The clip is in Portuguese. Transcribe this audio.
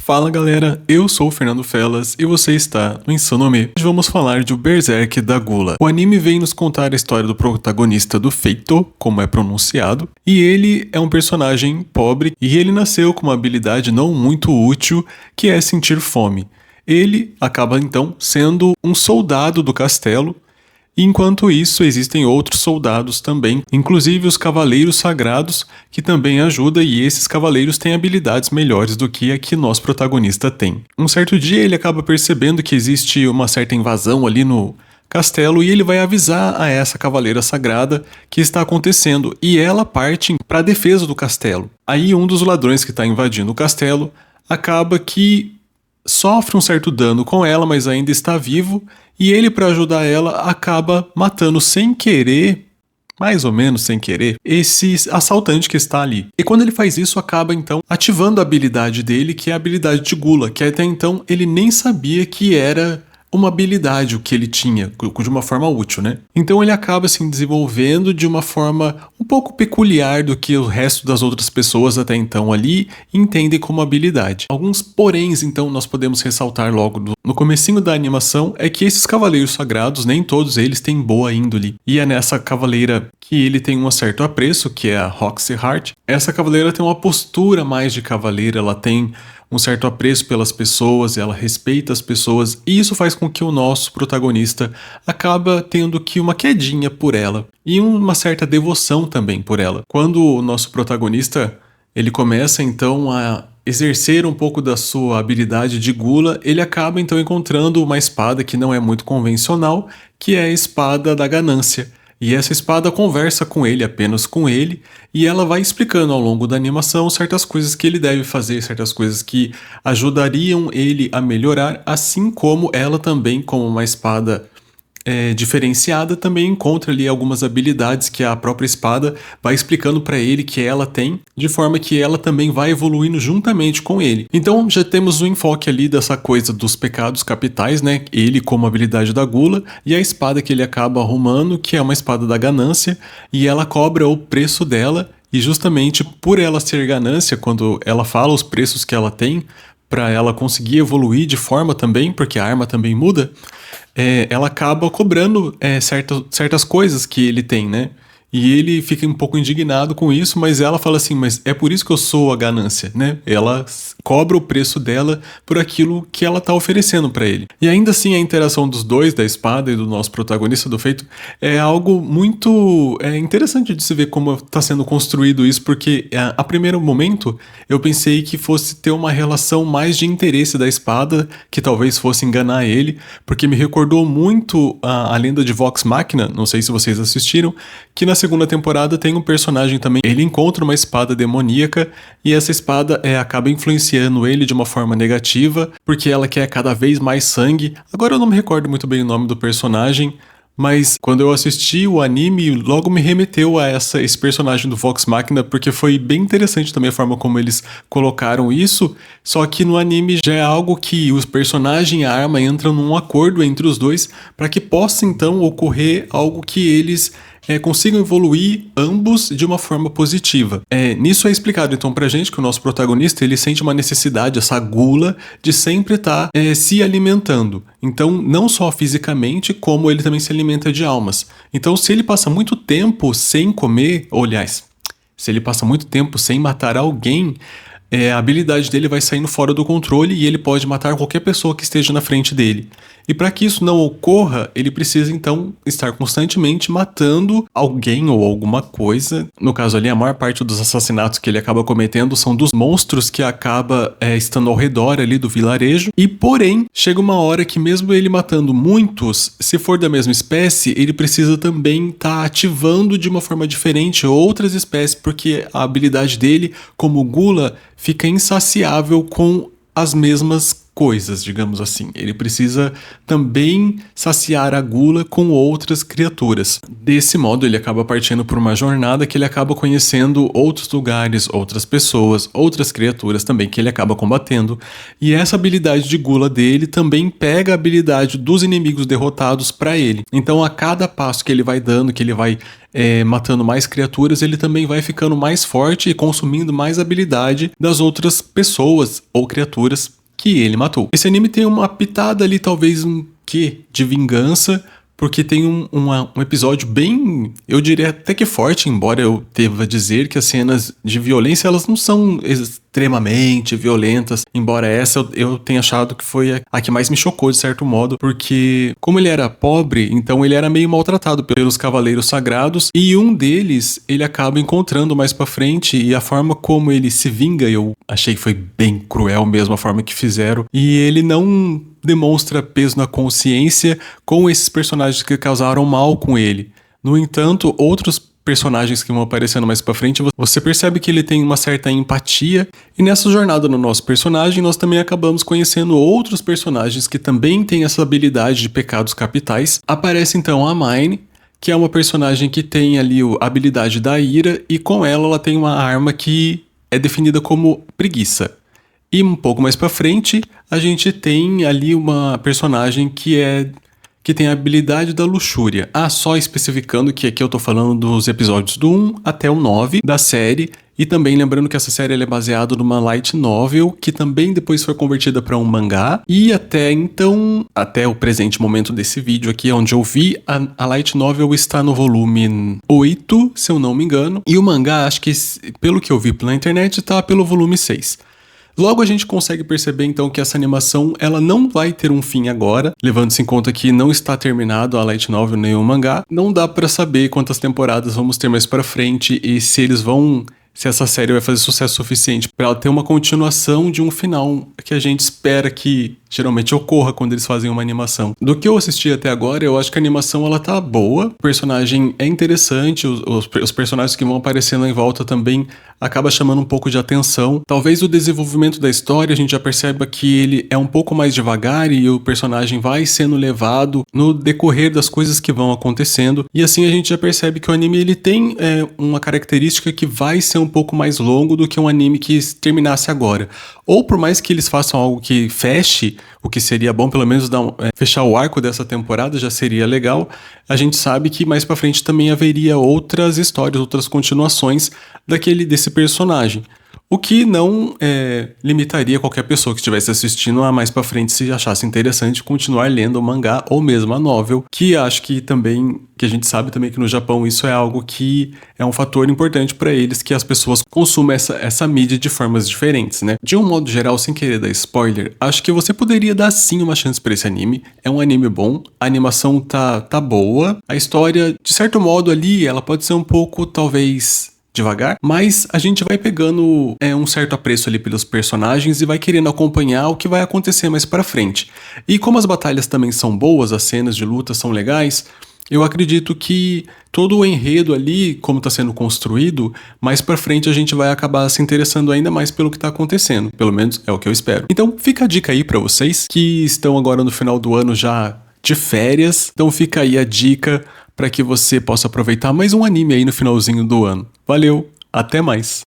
Fala galera, eu sou o Fernando Felas e você está no Insanome. Hoje vamos falar de O Berserk da Gula. O anime vem nos contar a história do protagonista do Feito, como é pronunciado, e ele é um personagem pobre e ele nasceu com uma habilidade não muito útil, que é sentir fome. Ele acaba então sendo um soldado do castelo. Enquanto isso, existem outros soldados também, inclusive os Cavaleiros Sagrados, que também ajudam, e esses cavaleiros têm habilidades melhores do que a que nosso protagonista tem. Um certo dia ele acaba percebendo que existe uma certa invasão ali no castelo e ele vai avisar a essa Cavaleira Sagrada que está acontecendo, e ela parte para a defesa do castelo. Aí um dos ladrões que está invadindo o castelo acaba que sofre um certo dano com ela, mas ainda está vivo, e ele, para ajudar ela, acaba matando sem querer, mais ou menos sem querer, esse assaltante que está ali. E quando ele faz isso, acaba então ativando a habilidade dele, que é a habilidade de Gula, que até então ele nem sabia que era uma habilidade o que ele tinha, de uma forma útil, né? Então ele acaba se desenvolvendo de uma forma um pouco peculiar do que o resto das outras pessoas até então ali entendem como habilidade. Alguns poréns, então, nós podemos ressaltar logo no comecinho da animação, é que esses cavaleiros sagrados, nem todos eles têm boa índole. E é nessa cavaleira que ele tem um certo apreço, que é a Roxy Hart. Essa cavaleira tem uma postura mais de cavaleira, ela tem um certo apreço pelas pessoas, ela respeita as pessoas, e isso faz com que o nosso protagonista acaba tendo que uma quedinha por ela, e uma certa devoção também por ela. Quando o nosso protagonista, ele começa então a exercer um pouco da sua habilidade de Gula, ele acaba então encontrando uma espada que não é muito convencional, que é a espada da ganância. E essa espada conversa com ele, apenas com ele, e ela vai explicando ao longo da animação certas coisas que ele deve fazer, certas coisas que ajudariam ele a melhorar, assim como ela também, como uma espada diferenciada, também encontra ali algumas habilidades que a própria espada vai explicando para ele que ela tem, de forma que ela também vai evoluindo juntamente com ele. Então já temos o enfoque ali dessa coisa dos pecados capitais, né? Ele como habilidade da Gula, e a espada que ele acaba arrumando, que é uma espada da ganância, e ela cobra o preço dela, e justamente por ela ser ganância, quando ela fala os preços que ela tem, para ela conseguir evoluir de forma também, porque a arma também muda, ela acaba cobrando certas coisas que ele tem, né? E ele fica um pouco indignado com isso, mas ela fala assim, mas é por isso que eu sou a ganância, né? Ela cobra o preço dela por aquilo que ela tá oferecendo para ele. E ainda assim a interação dos dois, da espada e do nosso protagonista do Feito, é algo muito interessante de se ver como tá sendo construído isso, porque a primeiro momento eu pensei que fosse ter uma relação mais de interesse da espada, que talvez fosse enganar ele, porque me recordou muito a lenda de Vox Machina, não sei se vocês assistiram, que na segunda temporada tem um personagem também, ele encontra uma espada demoníaca e essa espada acaba influenciando ele de uma forma negativa, porque ela quer cada vez mais sangue. Agora eu não me recordo muito bem o nome do personagem, mas quando eu assisti o anime, logo me remeteu a esse personagem do Vox Machina, porque foi bem interessante também a forma como eles colocaram isso, só que no anime já é algo que os personagens e a arma entram num acordo entre os dois, para que possa então ocorrer algo que eles consigam evoluir ambos de uma forma positiva. Nisso é explicado então pra gente que o nosso protagonista ele sente uma necessidade, essa gula de sempre estar se alimentando. Então não só fisicamente, como ele também se alimenta de almas. Então se ele passa muito tempo sem comer, ou aliás, se ele passa muito tempo sem matar alguém, a habilidade dele vai saindo fora do controle e ele pode matar qualquer pessoa que esteja na frente dele. E para que isso não ocorra, ele precisa então estar constantemente matando alguém ou alguma coisa. No caso ali, a maior parte dos assassinatos que ele acaba cometendo são dos monstros que acaba estando ao redor ali do vilarejo. E porém, chega uma hora que mesmo ele matando muitos, se for da mesma espécie, ele precisa também estar ativando de uma forma diferente outras espécies, porque a habilidade dele, como Gula, fica insaciável com as mesmas coisas, digamos assim. Ele precisa também saciar a gula com outras criaturas. Desse modo, ele acaba partindo por uma jornada que ele acaba conhecendo outros lugares, outras pessoas, outras criaturas também que ele acaba combatendo. E essa habilidade de gula dele também pega a habilidade dos inimigos derrotados para ele. Então, a cada passo que ele vai dando, que ele vai matando mais criaturas, ele também vai ficando mais forte e consumindo mais habilidade das outras pessoas ou criaturas que ele matou. Esse anime tem uma pitada ali, talvez um quê de vingança, porque tem um episódio bem, eu diria até que forte, embora eu deva dizer que as cenas de violência, elas não são extremamente violentas, embora essa eu tenha achado que foi a que mais me chocou de certo modo, porque como ele era pobre, então ele era meio maltratado pelos cavaleiros sagrados, e um deles ele acaba encontrando mais pra frente, e a forma como ele se vinga, eu achei que foi bem cruel mesmo a forma que fizeram, e ele não demonstra peso na consciência com esses personagens que causaram mal com ele. No entanto, outros personagens que vão aparecendo mais pra frente, você percebe que ele tem uma certa empatia, e nessa jornada no nosso personagem, nós também acabamos conhecendo outros personagens que também têm essa habilidade de pecados capitais. Aparece então a Mine, que é uma personagem que tem ali a habilidade da ira, e com ela tem uma arma que é definida como preguiça. E um pouco mais pra frente, a gente tem ali uma personagem que tem a habilidade da luxúria. Só especificando que aqui eu tô falando dos episódios do 1 até o 9 da série, e também lembrando que essa série é baseada numa light novel, que também depois foi convertida para um mangá, e até então, até o presente momento desse vídeo aqui, onde eu vi, a light novel está no volume 8, se eu não me engano, e o mangá, acho que pelo que eu vi na internet, tá pelo volume 6. Logo a gente consegue perceber então que essa animação ela não vai ter um fim agora, levando-se em conta que não está terminado a light novel nem o mangá. Não dá pra saber quantas temporadas vamos ter mais pra frente e se essa série vai fazer sucesso suficiente para ela ter uma continuação de um final que a gente espera que geralmente ocorra quando eles fazem uma animação. Do que eu assisti até agora, eu acho que a animação ela tá boa, o personagem é interessante, os personagens que vão aparecendo em volta também acaba chamando um pouco de atenção. Talvez o desenvolvimento da história a gente já perceba que ele é um pouco mais devagar e o personagem vai sendo levado no decorrer das coisas que vão acontecendo, e assim a gente já percebe que o anime ele tem uma característica que vai ser um pouco mais longo do que um anime que terminasse agora. Ou por mais que eles façam algo que feche, o que seria bom pelo menos fechar o arco dessa temporada já seria legal, a gente sabe que mais pra frente também haveria outras histórias, outras continuações desse personagem. O que não limitaria qualquer pessoa que estivesse assistindo a mais pra frente, se achasse interessante, continuar lendo o mangá ou mesmo a novel, que acho que também, que a gente sabe também que no Japão isso é algo que é um fator importante pra eles, que as pessoas consumam essa mídia de formas diferentes, né? De um modo geral, sem querer dar spoiler, acho que você poderia dar sim uma chance pra esse anime. É um anime bom, a animação tá boa, a história, de certo modo ali, ela pode ser um pouco, talvez devagar, mas a gente vai pegando um certo apreço ali pelos personagens e vai querendo acompanhar o que vai acontecer mais pra frente. E como as batalhas também são boas, as cenas de luta são legais, eu acredito que todo o enredo ali, como está sendo construído, mais pra frente a gente vai acabar se interessando ainda mais pelo que tá acontecendo, pelo menos é o que eu espero. Então fica a dica aí pra vocês que estão agora no final do ano já de férias, então fica aí a dica para que você possa aproveitar mais um anime aí no finalzinho do ano. Valeu, até mais!